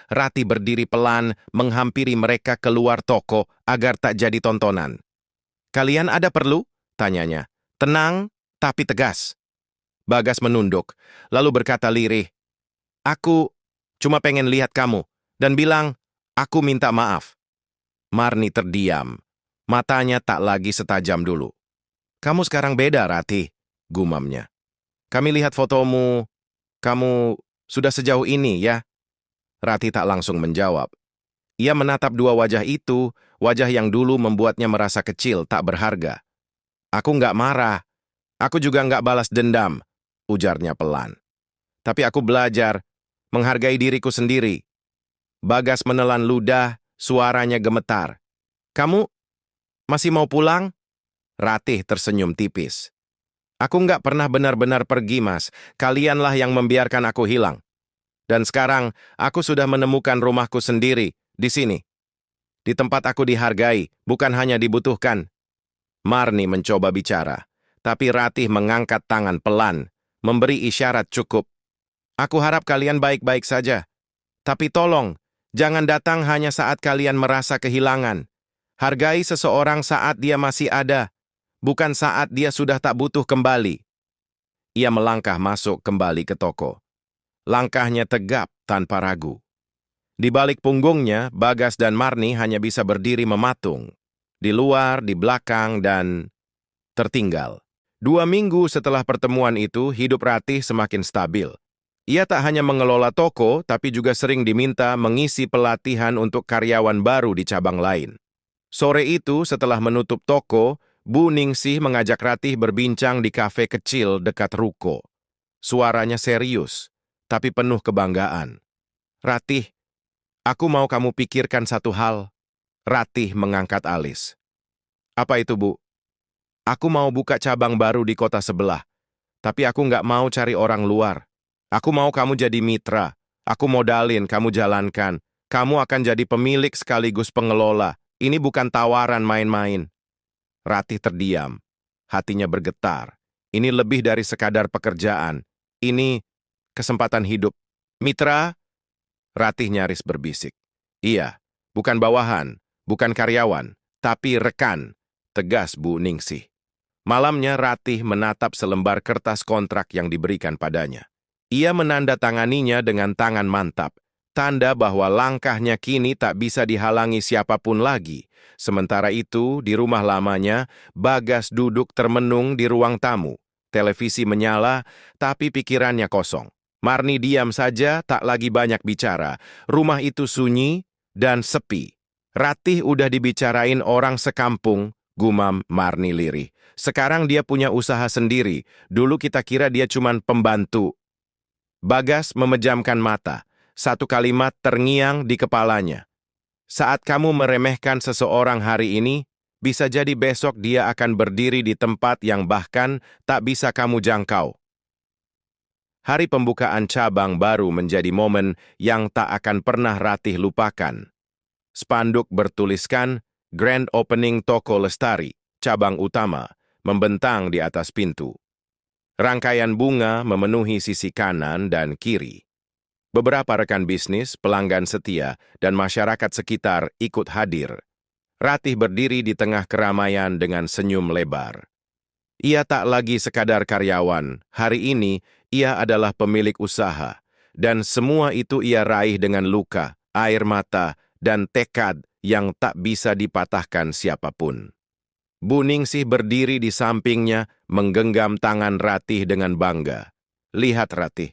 Ratih berdiri pelan, menghampiri mereka keluar toko agar tak jadi tontonan. "Kalian ada perlu?" tanyanya. Tenang, tapi tegas. Bagas menunduk, lalu berkata lirih, "Aku cuma pengen lihat kamu, dan bilang, aku minta maaf." Marni terdiam. Matanya tak lagi setajam dulu. "Kamu sekarang beda, Ratih," gumamnya. "Kami lihat fotomu, kamu sudah sejauh ini, ya?" Ratih tak langsung menjawab. Ia menatap dua wajah itu, wajah yang dulu membuatnya merasa kecil, tak berharga. "Aku nggak marah, aku juga nggak balas dendam," ujarnya pelan. "Tapi aku belajar, menghargai diriku sendiri." Bagas menelan ludah, suaranya gemetar. "Kamu masih mau pulang?" Ratih tersenyum tipis. "Aku nggak pernah benar-benar pergi, Mas. Kalianlah yang membiarkan aku hilang. Dan sekarang, aku sudah menemukan rumahku sendiri, di sini. Di tempat aku dihargai, bukan hanya dibutuhkan." Marni mencoba bicara, tapi Ratih mengangkat tangan pelan, memberi isyarat cukup. "Aku harap kalian baik-baik saja. Tapi tolong, jangan datang hanya saat kalian merasa kehilangan. Hargai seseorang saat dia masih ada, bukan saat dia sudah tak butuh kembali." Ia melangkah masuk kembali ke toko. Langkahnya tegap tanpa ragu. Di balik punggungnya, Bagas dan Marni hanya bisa berdiri mematung. Di luar, di belakang, dan tertinggal. 2 minggu setelah pertemuan itu, hidup Ratih semakin stabil. Ia tak hanya mengelola toko, tapi juga sering diminta mengisi pelatihan untuk karyawan baru di cabang lain. Sore itu, setelah menutup toko, Bu Ningsih mengajak Ratih berbincang di kafe kecil dekat ruko. Suaranya serius, tapi penuh kebanggaan. "Ratih, aku mau kamu pikirkan satu hal." Ratih mengangkat alis. "Apa itu, Bu?" "Aku mau buka cabang baru di kota sebelah, tapi aku nggak mau cari orang luar. Aku mau kamu jadi mitra. Aku modalin, kamu jalankan. Kamu akan jadi pemilik sekaligus pengelola. Ini bukan tawaran main-main." Ratih terdiam. Hatinya bergetar. Ini lebih dari sekadar pekerjaan. Ini kesempatan hidup. "Mitra?" Ratih nyaris berbisik. "Iya, bukan bawahan, bukan karyawan, tapi rekan," tegas Bu Ningsih. Malamnya Ratih menatap selembar kertas kontrak yang diberikan padanya. Ia menandatanganinya dengan tangan mantap, tanda bahwa langkahnya kini tak bisa dihalangi siapapun lagi. Sementara itu, di rumah lamanya, Bagas duduk termenung di ruang tamu. Televisi menyala, tapi pikirannya kosong. Marni diam saja, tak lagi banyak bicara. Rumah itu sunyi dan sepi. Ratih udah dibicarain orang sekampung, gumam Marni lirih. Sekarang dia punya usaha sendiri. Dulu kita kira dia cuman pembantu. Bagas memejamkan mata. Satu kalimat terngiang di kepalanya. Saat kamu meremehkan seseorang hari ini, bisa jadi besok dia akan berdiri di tempat yang bahkan tak bisa kamu jangkau. Hari pembukaan cabang baru menjadi momen yang tak akan pernah Ratih lupakan. Spanduk bertuliskan Grand Opening Toko Lestari, cabang utama, membentang di atas pintu. Rangkaian bunga memenuhi sisi kanan dan kiri. Beberapa rekan bisnis, pelanggan setia, dan masyarakat sekitar ikut hadir. Ratih berdiri di tengah keramaian dengan senyum lebar. Ia tak lagi sekadar karyawan, hari ini ia adalah pemilik usaha, dan semua itu ia raih dengan luka, air mata, dan tekad yang tak bisa dipatahkan siapapun. Bu Ningsih berdiri di sampingnya, menggenggam tangan Ratih dengan bangga. Lihat Ratih,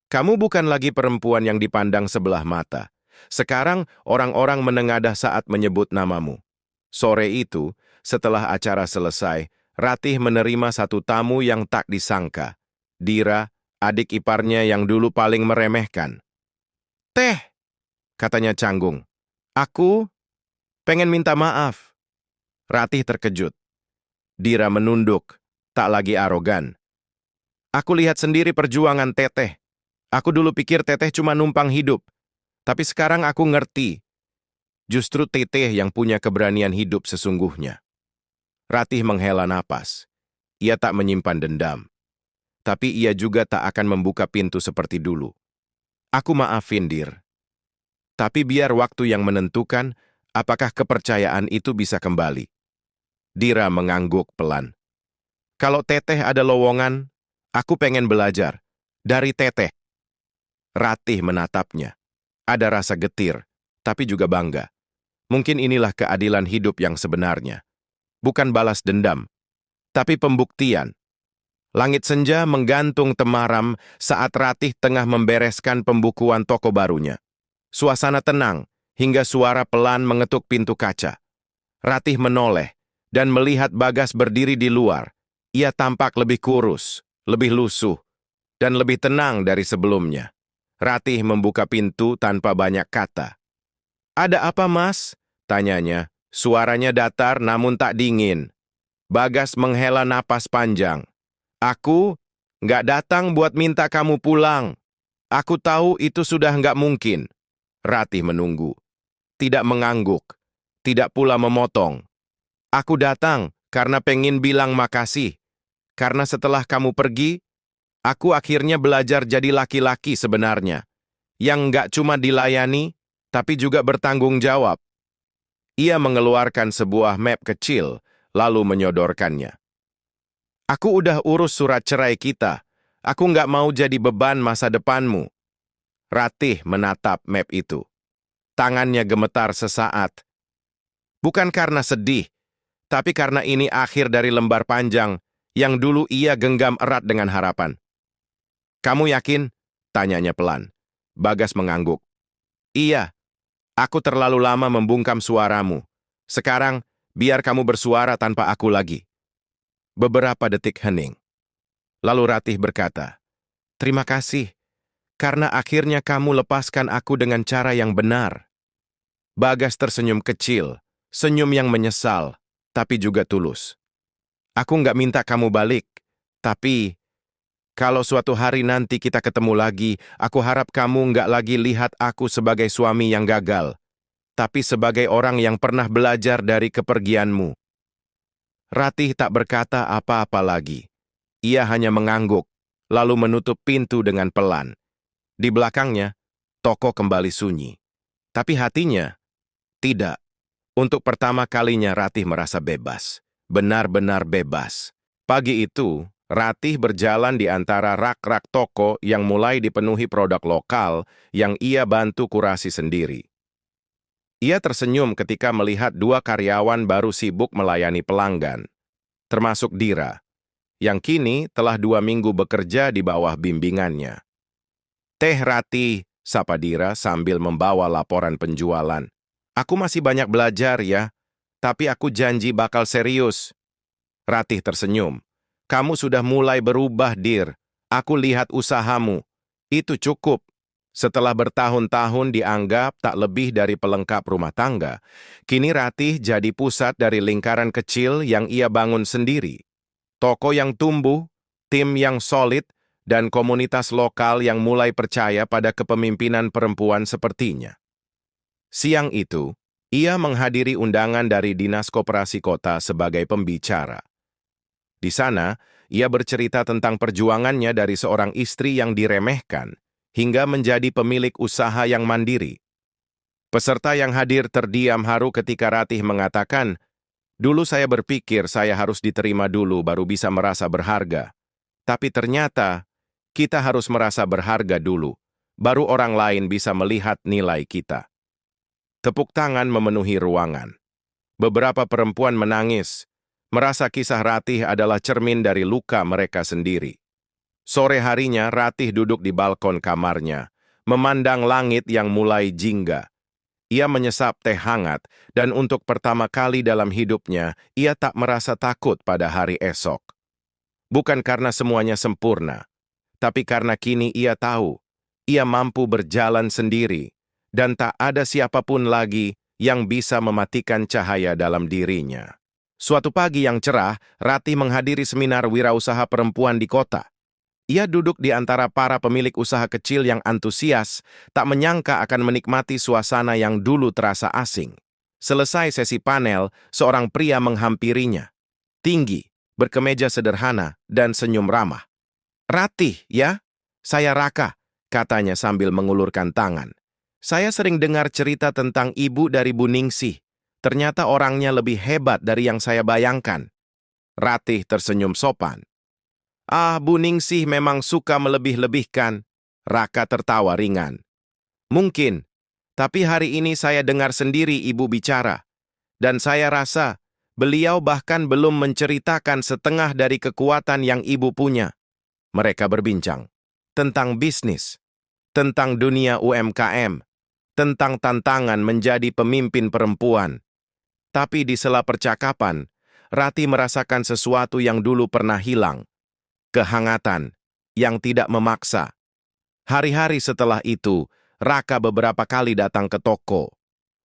kamu bukan lagi perempuan yang dipandang sebelah mata. Sekarang orang-orang menengadah saat menyebut namamu. Sore itu, setelah acara selesai, Ratih menerima satu tamu yang tak disangka. Dira, adik iparnya yang dulu paling meremehkan. "Teh," katanya canggung. "Aku pengen minta maaf." Ratih terkejut. Dira menunduk, tak lagi arogan. "Aku lihat sendiri perjuangan Teteh. Aku dulu pikir Teteh cuma numpang hidup. Tapi sekarang aku ngerti. Justru Teteh yang punya keberanian hidup sesungguhnya." Ratih menghela napas. Ia tak menyimpan dendam. Tapi ia juga tak akan membuka pintu seperti dulu. "Aku maafin, Dir. Tapi biar waktu yang menentukan apakah kepercayaan itu bisa kembali." Dira mengangguk pelan. "Kalau Teteh ada lowongan, aku pengen belajar. Dari Teteh." Ratih menatapnya. Ada rasa getir, tapi juga bangga. Mungkin inilah keadilan hidup yang sebenarnya. Bukan balas dendam, tapi pembuktian. Langit senja menggantung temaram saat Ratih tengah membereskan pembukuan toko barunya. Suasana tenang, hingga suara pelan mengetuk pintu kaca. Ratih menoleh dan melihat Bagas berdiri di luar. Ia tampak lebih kurus, lebih lusuh, dan lebih tenang dari sebelumnya. Ratih membuka pintu tanpa banyak kata. "Ada apa, Mas?" tanyanya. Suaranya datar namun tak dingin. Bagas menghela napas panjang. "Aku nggak datang buat minta kamu pulang. Aku tahu itu sudah nggak mungkin." Ratih menunggu. Tidak mengangguk, tidak pula memotong. "Aku datang karena pengen bilang makasih. Karena setelah kamu pergi, aku akhirnya belajar jadi laki-laki sebenarnya. Yang nggak cuma dilayani, tapi juga bertanggung jawab." Ia mengeluarkan sebuah map kecil, lalu menyodorkannya. "Aku udah urus surat cerai kita. Aku nggak mau jadi beban masa depanmu." Ratih menatap map itu. Tangannya gemetar sesaat. Bukan karena sedih, tapi karena ini akhir dari lembar panjang yang dulu ia genggam erat dengan harapan. "Kamu yakin?" tanyanya pelan. Bagas mengangguk. "Iya, aku terlalu lama membungkam suaramu. Sekarang, biar kamu bersuara tanpa aku lagi." Beberapa detik hening. Lalu Ratih berkata, "Terima kasih, karena akhirnya kamu lepaskan aku dengan cara yang benar." Bagas tersenyum kecil, senyum yang menyesal, tapi juga tulus. "Aku nggak minta kamu balik, tapi kalau suatu hari nanti kita ketemu lagi, aku harap kamu nggak lagi lihat aku sebagai suami yang gagal, tapi sebagai orang yang pernah belajar dari kepergianmu." Ratih tak berkata apa-apa lagi. Ia hanya mengangguk, lalu menutup pintu dengan pelan. Di belakangnya, toko kembali sunyi. Tapi hatinya, tidak. Untuk pertama kalinya Ratih merasa bebas. Benar-benar bebas. Pagi itu, Ratih berjalan di antara rak-rak toko yang mulai dipenuhi produk lokal yang ia bantu kurasi sendiri. Ia tersenyum ketika melihat dua karyawan baru sibuk melayani pelanggan, termasuk Dira, yang kini telah 2 minggu bekerja di bawah bimbingannya. "Teh Ratih," sapa Dira sambil membawa laporan penjualan. "Aku masih banyak belajar ya, tapi aku janji bakal serius." Ratih tersenyum. "Kamu sudah mulai berubah, Dir. Aku lihat usahamu. Itu cukup." Setelah bertahun-tahun dianggap tak lebih dari pelengkap rumah tangga, kini Ratih jadi pusat dari lingkaran kecil yang ia bangun sendiri. Toko yang tumbuh, tim yang solid, dan komunitas lokal yang mulai percaya pada kepemimpinan perempuan sepertinya. Siang itu, ia menghadiri undangan dari Dinas Koperasi Kota sebagai pembicara. Di sana, ia bercerita tentang perjuangannya dari seorang istri yang diremehkan hingga menjadi pemilik usaha yang mandiri. Peserta yang hadir terdiam haru ketika Ratih mengatakan, "Dulu saya berpikir saya harus diterima dulu baru bisa merasa berharga. Tapi ternyata, kita harus merasa berharga dulu, baru orang lain bisa melihat nilai kita." Tepuk tangan memenuhi ruangan. Beberapa perempuan menangis, merasa kisah Ratih adalah cermin dari luka mereka sendiri. Sore harinya, Ratih duduk di balkon kamarnya, memandang langit yang mulai jingga. Ia menyesap teh hangat, dan untuk pertama kali dalam hidupnya, ia tak merasa takut pada hari esok. Bukan karena semuanya sempurna, tapi karena kini ia tahu, ia mampu berjalan sendiri, dan tak ada siapapun lagi yang bisa mematikan cahaya dalam dirinya. Suatu pagi yang cerah, Ratih menghadiri seminar wirausaha perempuan di kota. Ia duduk di antara para pemilik usaha kecil yang antusias, tak menyangka akan menikmati suasana yang dulu terasa asing. Selesai sesi panel, seorang pria menghampirinya. Tinggi, berkemeja sederhana, dan senyum ramah. "Ratih, ya? Saya Raka," katanya sambil mengulurkan tangan. "Saya sering dengar cerita tentang ibu dari Bu Ningsih. Ternyata orangnya lebih hebat dari yang saya bayangkan." Ratih tersenyum sopan. "Ah, Bu Ningsih memang suka melebih-lebihkan." Raka tertawa ringan. "Mungkin, tapi hari ini saya dengar sendiri ibu bicara. Dan saya rasa, beliau bahkan belum menceritakan setengah dari kekuatan yang ibu punya." Mereka berbincang tentang bisnis, tentang dunia UMKM, tentang tantangan menjadi pemimpin perempuan. Tapi di sela percakapan, Ratih merasakan sesuatu yang dulu pernah hilang. Kehangatan yang tidak memaksa. Hari-hari setelah itu, Raka beberapa kali datang ke toko.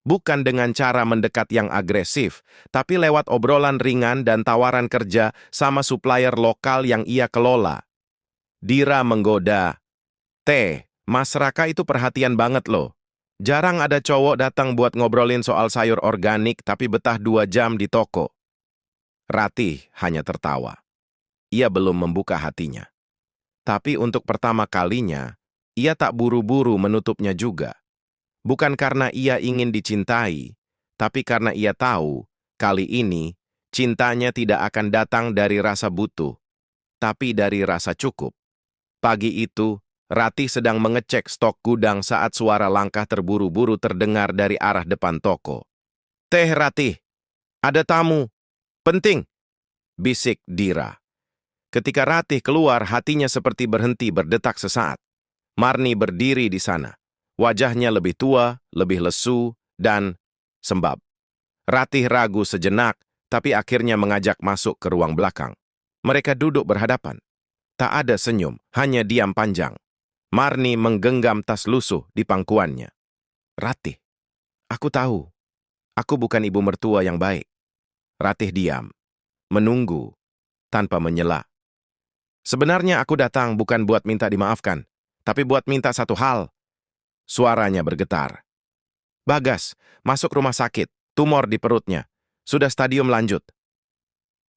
Bukan dengan cara mendekat yang agresif, tapi lewat obrolan ringan dan tawaran kerja sama supplier lokal yang ia kelola. Dira menggoda, "Teh, Mas Raka itu perhatian banget loh. Jarang ada cowok datang buat ngobrolin soal sayur organik tapi betah 2 jam di toko." Ratih hanya tertawa. Ia belum membuka hatinya. Tapi untuk pertama kalinya, ia tak buru-buru menutupnya juga. Bukan karena ia ingin dicintai, tapi karena ia tahu, kali ini, cintanya tidak akan datang dari rasa butuh, tapi dari rasa cukup. Pagi itu, Ratih sedang mengecek stok gudang saat suara langkah terburu-buru terdengar dari arah depan toko. "Teh Ratih, ada tamu. Penting," bisik Dira. Ketika Ratih keluar, hatinya seperti berhenti berdetak sesaat. Marni berdiri di sana. Wajahnya lebih tua, lebih lesu, dan sembab. Ratih ragu sejenak, tapi akhirnya mengajak masuk ke ruang belakang. Mereka duduk berhadapan. Tak ada senyum, hanya diam panjang. Marni menggenggam tas lusuh di pangkuannya. "Ratih, aku tahu. Aku bukan ibu mertua yang baik." Ratih diam, menunggu, tanpa menyela. "Sebenarnya aku datang bukan buat minta dimaafkan, tapi buat minta satu hal." Suaranya bergetar. "Bagas, masuk rumah sakit, tumor di perutnya. Sudah stadium lanjut."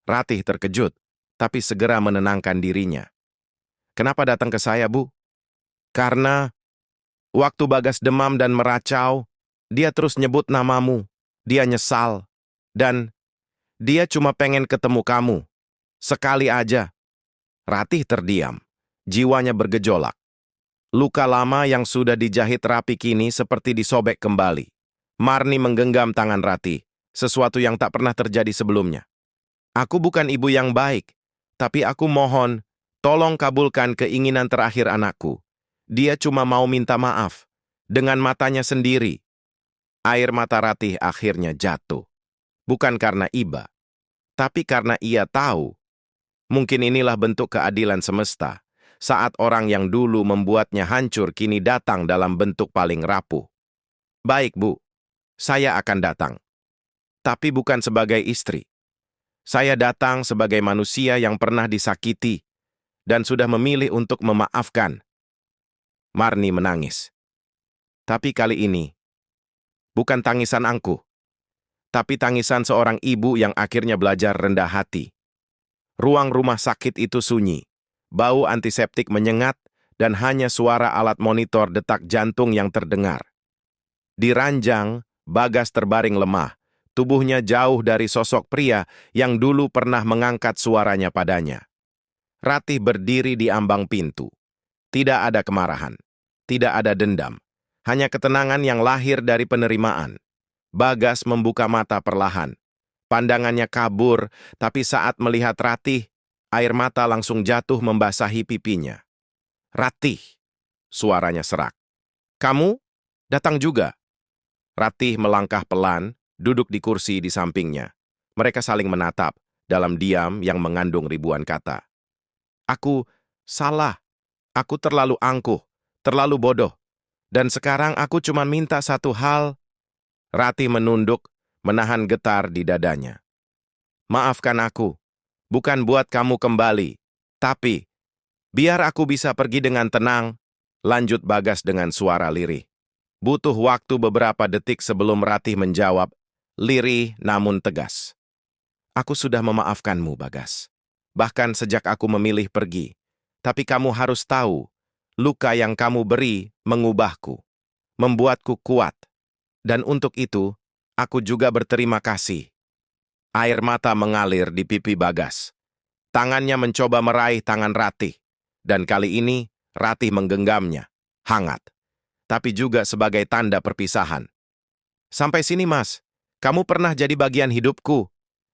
Ratih terkejut, tapi segera menenangkan dirinya. "Kenapa datang ke saya, Bu?" "Karena waktu Bagas demam dan meracau, dia terus nyebut namamu. Dia nyesal. Dan dia cuma pengen ketemu kamu. Sekali aja. Ratih terdiam. Jiwanya bergejolak. Luka lama yang sudah dijahit rapi kini seperti disobek kembali. Marni menggenggam tangan Ratih, sesuatu yang tak pernah terjadi sebelumnya. Aku bukan ibu yang baik, tapi aku mohon, tolong kabulkan keinginan terakhir anakku. Dia cuma mau minta maaf. Dengan matanya sendiri. Air mata Ratih akhirnya jatuh. Bukan karena iba, tapi karena ia tahu. Mungkin inilah bentuk keadilan semesta. Saat orang yang dulu membuatnya hancur kini datang dalam bentuk paling rapuh. Baik, Bu. Saya akan datang. Tapi bukan sebagai istri. Saya datang sebagai manusia yang pernah disakiti dan sudah memilih untuk memaafkan. Marni menangis. Tapi kali ini, bukan tangisan angkuh, tapi tangisan seorang ibu yang akhirnya belajar rendah hati. Ruang rumah sakit itu sunyi. Bau antiseptik menyengat dan hanya suara alat monitor detak jantung yang terdengar. Di ranjang, Bagas terbaring lemah. Tubuhnya jauh dari sosok pria yang dulu pernah mengangkat suaranya padanya. Ratih berdiri di ambang pintu. Tidak ada kemarahan. Tidak ada dendam. Hanya ketenangan yang lahir dari penerimaan. Bagas membuka mata perlahan. Pandangannya kabur, tapi saat melihat Ratih, air mata langsung jatuh membasahi pipinya. Ratih, suaranya serak. Kamu? Datang juga. Ratih melangkah pelan, duduk di kursi di sampingnya. Mereka saling menatap, dalam diam yang mengandung ribuan kata. Aku salah. Aku terlalu angkuh, terlalu bodoh. Dan sekarang aku cuma minta satu hal. Ratih menunduk, menahan getar di dadanya. Maafkan aku. Bukan buat kamu kembali, tapi biar aku bisa pergi dengan tenang, lanjut Bagas dengan suara lirih. Butuh waktu beberapa detik sebelum Ratih menjawab, lirih namun tegas. Aku sudah memaafkanmu, Bagas. Bahkan sejak aku memilih pergi. Tapi kamu harus tahu, luka yang kamu beri mengubahku, membuatku kuat. Dan untuk itu, aku juga berterima kasih. Air mata mengalir di pipi Bagas. Tangannya mencoba meraih tangan Ratih. Dan kali ini, Ratih menggenggamnya, hangat. Tapi juga sebagai tanda perpisahan. Sampai sini, Mas. Kamu pernah jadi bagian hidupku.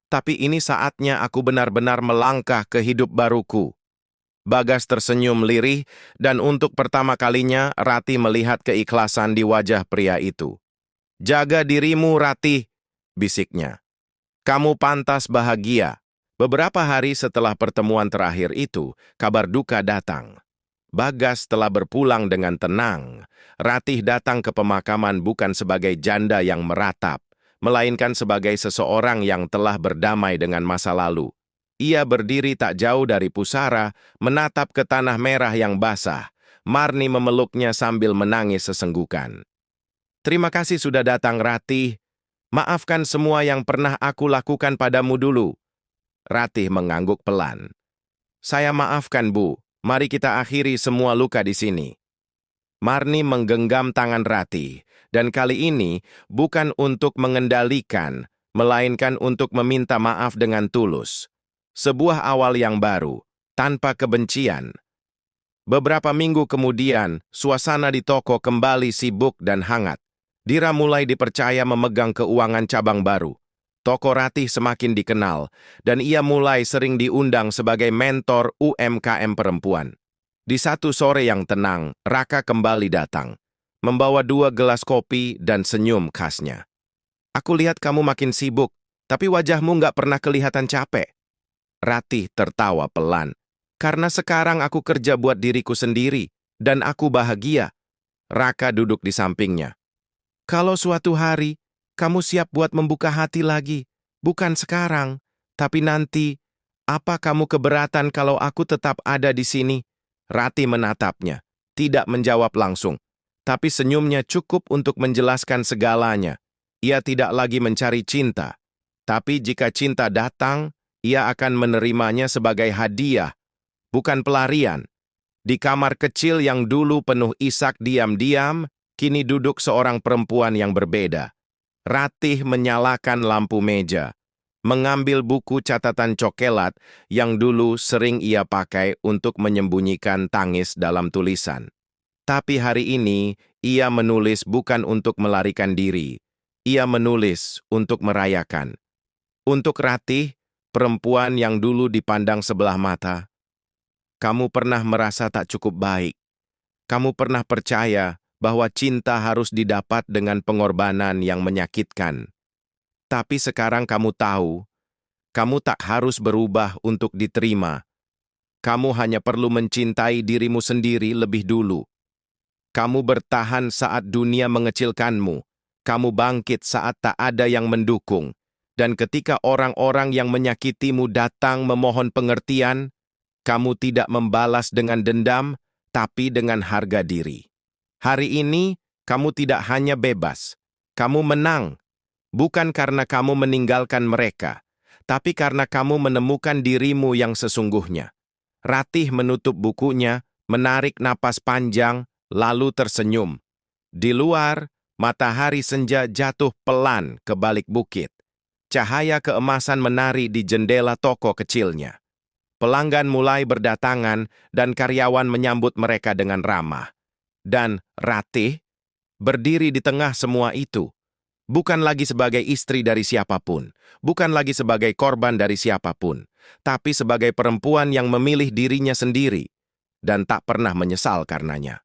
Tapi ini saatnya aku benar-benar melangkah ke hidup baruku. Bagas tersenyum lirih, dan untuk pertama kalinya Ratih melihat keikhlasan di wajah pria itu. Jaga dirimu, Ratih, bisiknya. Kamu pantas bahagia. Beberapa hari setelah pertemuan terakhir itu, kabar duka datang. Bagas telah berpulang dengan tenang. Ratih datang ke pemakaman bukan sebagai janda yang meratap, melainkan sebagai seseorang yang telah berdamai dengan masa lalu. Ia berdiri tak jauh dari pusara, menatap ke tanah merah yang basah. Marni memeluknya sambil menangis sesenggukan. Terima kasih sudah datang, Ratih. Maafkan semua yang pernah aku lakukan padamu dulu. Ratih mengangguk pelan. Saya maafkan, Bu. Mari kita akhiri semua luka di sini. Marni menggenggam tangan Ratih, dan kali ini bukan untuk mengendalikan, melainkan untuk meminta maaf dengan tulus. Sebuah awal yang baru, tanpa kebencian. Beberapa minggu kemudian, suasana di toko kembali sibuk dan hangat. Dira mulai dipercaya memegang keuangan cabang baru. Toko Ratih semakin dikenal, dan ia mulai sering diundang sebagai mentor UMKM perempuan. Di satu sore yang tenang, Raka kembali datang, membawa 2 gelas kopi dan senyum khasnya. Aku lihat kamu makin sibuk, tapi wajahmu nggak pernah kelihatan capek. Ratih tertawa pelan, karena sekarang aku kerja buat diriku sendiri, dan aku bahagia. Raka duduk di sampingnya. Kalau suatu hari, kamu siap buat membuka hati lagi, bukan sekarang, tapi nanti. Apa kamu keberatan kalau aku tetap ada di sini? Ratih menatapnya, tidak menjawab langsung, tapi senyumnya cukup untuk menjelaskan segalanya. Ia tidak lagi mencari cinta, tapi jika cinta datang, ia akan menerimanya sebagai hadiah, bukan pelarian. Di kamar kecil yang dulu penuh isak diam-diam, kini duduk seorang perempuan yang berbeda. Ratih menyalakan lampu meja. mengambil buku catatan cokelat yang dulu sering ia pakai untuk menyembunyikan tangis dalam tulisan. Tapi hari ini, ia menulis bukan untuk melarikan diri. Ia menulis untuk merayakan. Untuk Ratih, perempuan yang dulu dipandang sebelah mata, kamu pernah merasa tak cukup baik. Kamu pernah percaya bahwa cinta harus didapat dengan pengorbanan yang menyakitkan. Tapi sekarang kamu tahu, kamu tak harus berubah untuk diterima. Kamu hanya perlu mencintai dirimu sendiri lebih dulu. Kamu bertahan saat dunia mengecilkanmu. Kamu bangkit saat tak ada yang mendukung. Dan ketika orang-orang yang menyakitimu datang memohon pengertian, kamu tidak membalas dengan dendam, tapi dengan harga diri. Hari ini, kamu tidak hanya bebas. Kamu menang. Bukan karena kamu meninggalkan mereka, tapi karena kamu menemukan dirimu yang sesungguhnya. Ratih menutup bukunya, menarik napas panjang, lalu tersenyum. Di luar, matahari senja jatuh pelan ke balik bukit. Cahaya keemasan menari di jendela toko kecilnya. Pelanggan mulai berdatangan dan karyawan menyambut mereka dengan ramah. Dan Ratih berdiri di tengah semua itu. Bukan lagi sebagai istri dari siapapun, bukan lagi sebagai korban dari siapapun, tapi sebagai perempuan yang memilih dirinya sendiri dan tak pernah menyesal karenanya.